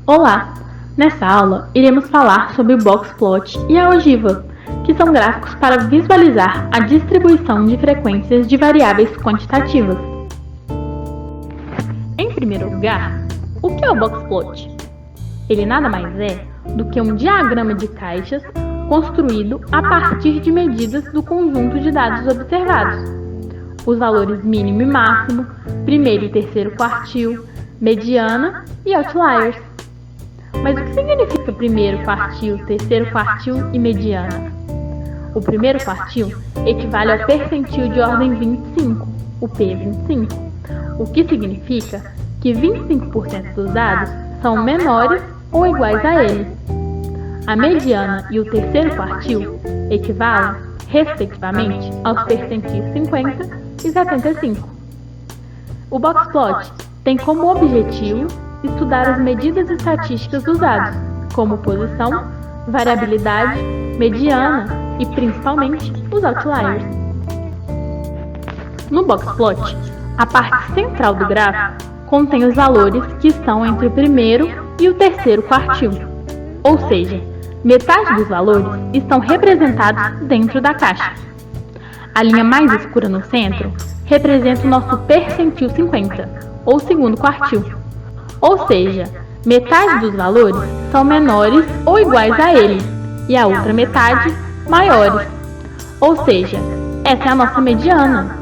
Olá! Nessa aula, iremos falar sobre o boxplot e a ogiva, que são gráficos para visualizar a distribuição de frequências de variáveis quantitativas. Em primeiro lugar, o que é o boxplot? Ele nada mais é do que um diagrama de caixas construído a partir de medidas do conjunto de dados observados. Os valores mínimo e máximo, primeiro e terceiro quartil, mediana e outliers. Mas o que significa primeiro quartil, terceiro quartil e mediana? O primeiro quartil equivale ao percentil de ordem 25, o P25, o que significa que 25% dos dados são menores ou iguais a ele. A mediana e o terceiro quartil equivalem, respectivamente, aos percentis 50 e 75. O boxplot tem como objetivo estudar as medidas estatísticas dos dados, como posição, variabilidade, mediana e, principalmente, os outliers. No boxplot, a parte central do gráfico contém os valores que estão entre o primeiro e o terceiro quartil, ou seja, metade dos valores estão representados dentro da caixa. A linha mais escura no centro representa o nosso percentil 50, ou segundo quartil. Ou seja, metade dos valores são menores ou iguais a ele, e a outra metade maiores. Ou seja, essa é a nossa mediana.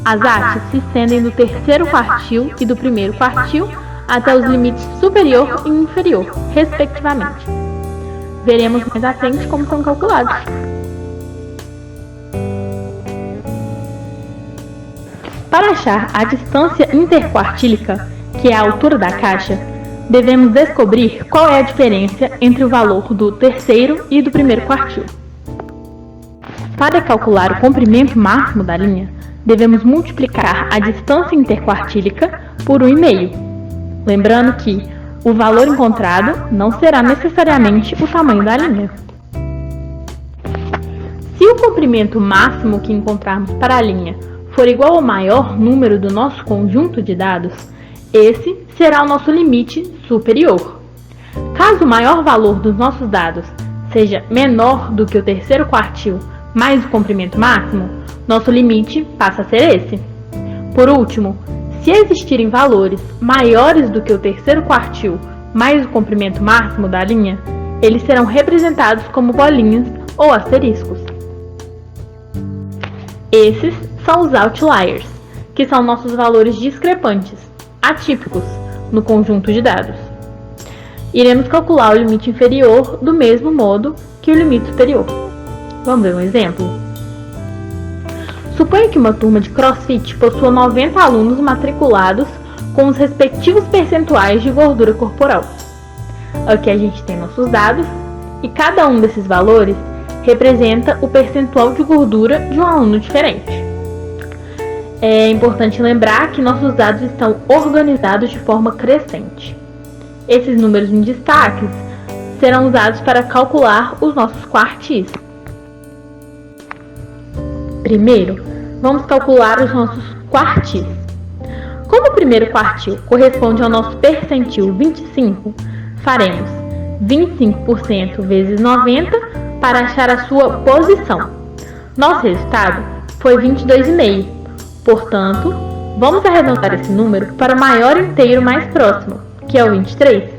As hastes se estendem do terceiro quartil e do primeiro quartil até os limites superior e inferior, respectivamente. Veremos mais à frente como são calculados. Para achar a distância interquartílica, que é a altura da caixa, devemos descobrir qual é a diferença entre o valor do terceiro e do primeiro quartil. Para calcular o comprimento máximo da linha, devemos multiplicar a distância interquartílica por 1,5. Lembrando que o valor encontrado não será necessariamente o tamanho da linha. Se o comprimento máximo que encontrarmos para a linha for igual ao maior número do nosso conjunto de dados, esse será o nosso limite superior. Caso o maior valor dos nossos dados seja menor do que o terceiro quartil mais o comprimento máximo, nosso limite passa a ser esse. Por último, se existirem valores maiores do que o terceiro quartil mais o comprimento máximo da linha, eles serão representados como bolinhas ou asteriscos. Esses são os outliers, que são nossos valores discrepantes, atípicos, no conjunto de dados. Iremos calcular o limite inferior do mesmo modo que o limite superior. Vamos ver um exemplo? Suponha que uma turma de CrossFit possua 90 alunos matriculados com os respectivos percentuais de gordura corporal. Aqui a gente tem nossos dados e cada um desses valores representa o percentual de gordura de um aluno diferente. É importante lembrar que nossos dados estão organizados de forma crescente. Esses números em destaques serão usados para calcular os nossos quartis. Primeiro, vamos calcular os nossos quartis. Como o primeiro quartil corresponde ao nosso percentil 25, faremos 25% vezes 90 para achar a sua posição. Nosso resultado foi 22,5. Portanto, vamos arredondar esse número para o maior inteiro mais próximo, que é o 23.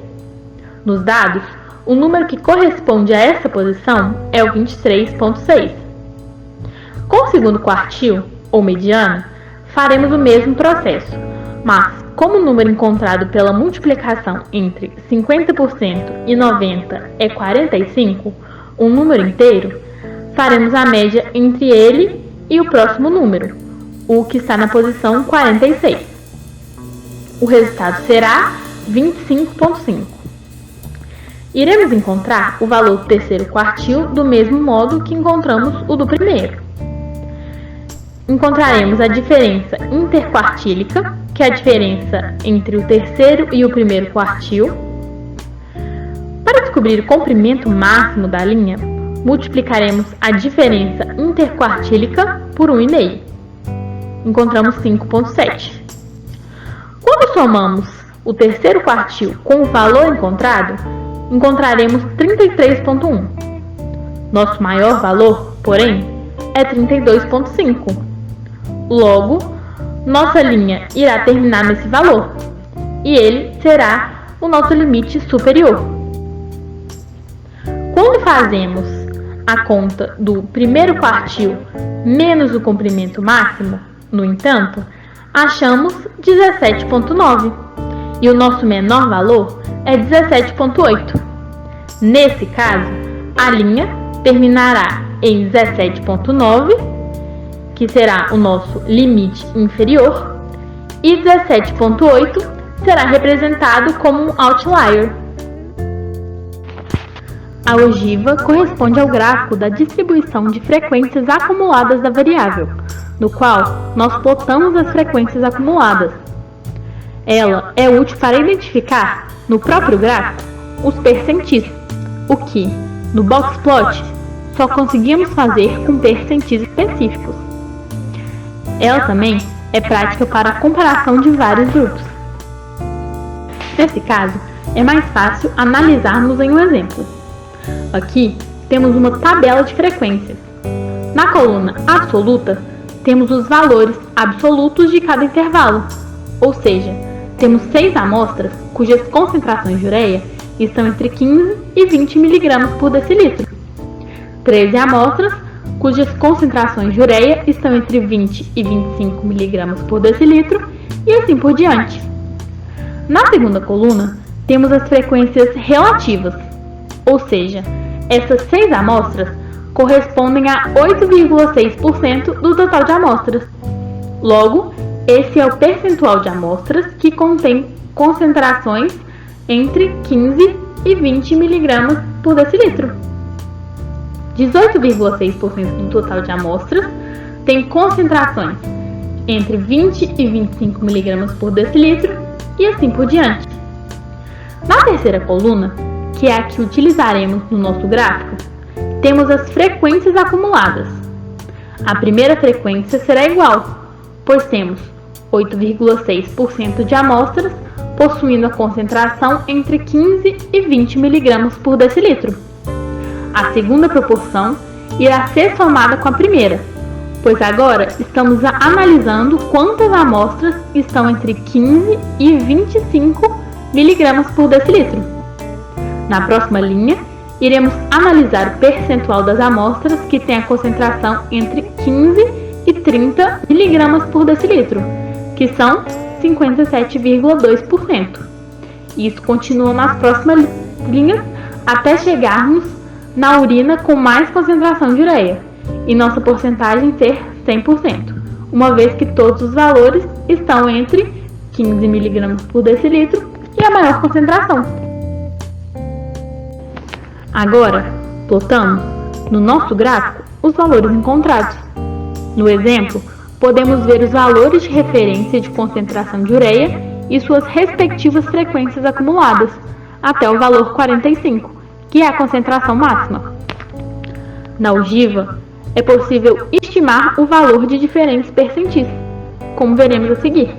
Nos dados, o número que corresponde a essa posição é o 23,6. Com o segundo quartil, ou mediana, faremos o mesmo processo, mas como o número encontrado pela multiplicação entre 50% e 90 é 45, um número inteiro, faremos a média entre ele e o próximo número, o que está na posição 46. O resultado será 25,5. Iremos encontrar o valor do terceiro quartil do mesmo modo que encontramos o do primeiro. Encontraremos a diferença interquartílica, que é a diferença entre o terceiro e o primeiro quartil. Para descobrir o comprimento máximo da linha, multiplicaremos a diferença interquartílica por 1,5. Encontramos 5,7. Quando somamos o terceiro quartil com o valor encontrado, encontraremos 33,1. Nosso maior valor, porém, é 32,5. Logo, nossa linha irá terminar nesse valor, e ele será o nosso limite superior. Quando fazemos a conta do primeiro quartil menos o comprimento máximo, no entanto, achamos 17,9 e o nosso menor valor é 17,8. Nesse caso, a linha terminará em 17,9, que será o nosso limite inferior, e 17,8 será representado como um outlier. A ogiva corresponde ao gráfico da distribuição de frequências acumuladas da variável, no qual nós plotamos as frequências acumuladas. Ela é útil para identificar, no próprio gráfico, os percentis, o que, no boxplot, só conseguimos fazer com percentis específicos. Ela também é prática para a comparação de vários grupos. Nesse caso, é mais fácil analisarmos em um exemplo. Aqui temos uma tabela de frequências. Na coluna absoluta, temos os valores absolutos de cada intervalo, ou seja, temos 6 amostras cujas concentrações de ureia estão entre 15 e 20 mg por decilitro, 13 amostras cujas concentrações de ureia estão entre 20 e 25 mg por decilitro e assim por diante. Na segunda coluna, temos as frequências relativas, ou seja, essas 6 amostras correspondem a 8,6% do total de amostras. Logo, esse é o percentual de amostras que contém concentrações entre 15 e 20 mg por decilitro. 18,6% do total de amostras tem concentrações entre 20 e 25 mg por decilitro e assim por diante. Na terceira coluna, que é a que utilizaremos no nosso gráfico, temos as frequências acumuladas. A primeira frequência será igual, pois temos 8,6% de amostras possuindo a concentração entre 15 e 20 mg por decilitro. A segunda proporção irá ser somada com a primeira, pois agora estamos analisando quantas amostras estão entre 15 e 25 mg por decilitro. Na próxima linha, iremos analisar o percentual das amostras que têm a concentração entre 15 e 30 mg por decilitro, que são 57,2%. Isso continua nas próximas linhas até chegarmos na urina com mais concentração de ureia e nossa porcentagem ser 100%, uma vez que todos os valores estão entre 15 mg por decilitro e a maior concentração. Agora, plotamos no nosso gráfico os valores encontrados. No exemplo, podemos ver os valores de referência de concentração de ureia e suas respectivas frequências acumuladas, até o valor 45, que é a concentração máxima. Na ogiva, é possível estimar o valor de diferentes percentis, como veremos a seguir.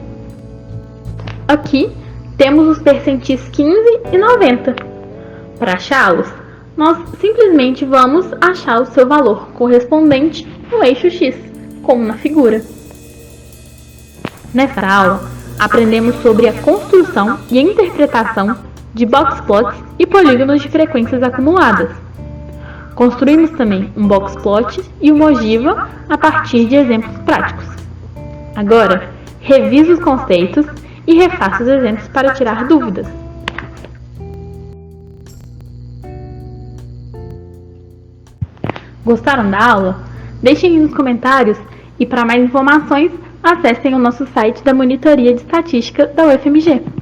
Aqui, temos os percentis 15 e 90. Para achá-los, nós simplesmente vamos achar o seu valor correspondente no eixo X, como na figura. Nesta aula, aprendemos sobre a construção e a interpretação de boxplots e polígonos de frequências acumuladas. Construímos também um boxplot e uma ogiva a partir de exemplos práticos. Agora, revise os conceitos e refaça os exemplos para tirar dúvidas. Gostaram da aula? Deixem nos comentários e para mais informações, acessem o nosso site da Monitoria de Estatística da UFMG.